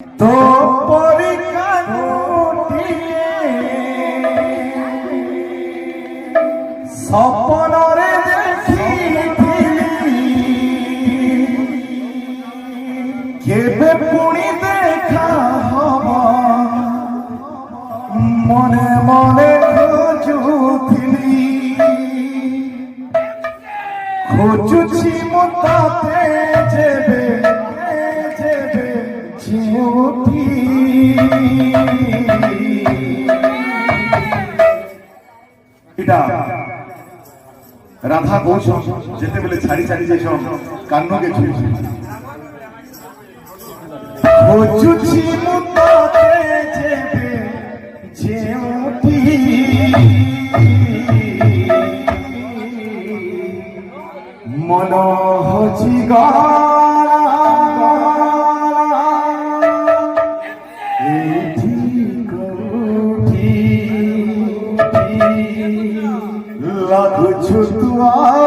তো পরিকানুটিয়ে স্বপ্নরে দেখিথিলি কেবে পুଣି দেখা হব মনে মনে খোঁজুথিলি খোঁজুছি মু তাতে যেবে ঝিউটি এটা রাধা ঘোষ যেতে বলে ছাড়ি ছাড়ি যে সব কান্নকে ছুঁয়েছে খোঁজুছি মু তাতে যেবে ঝিউটি মন হছি লাগুছু তুয়া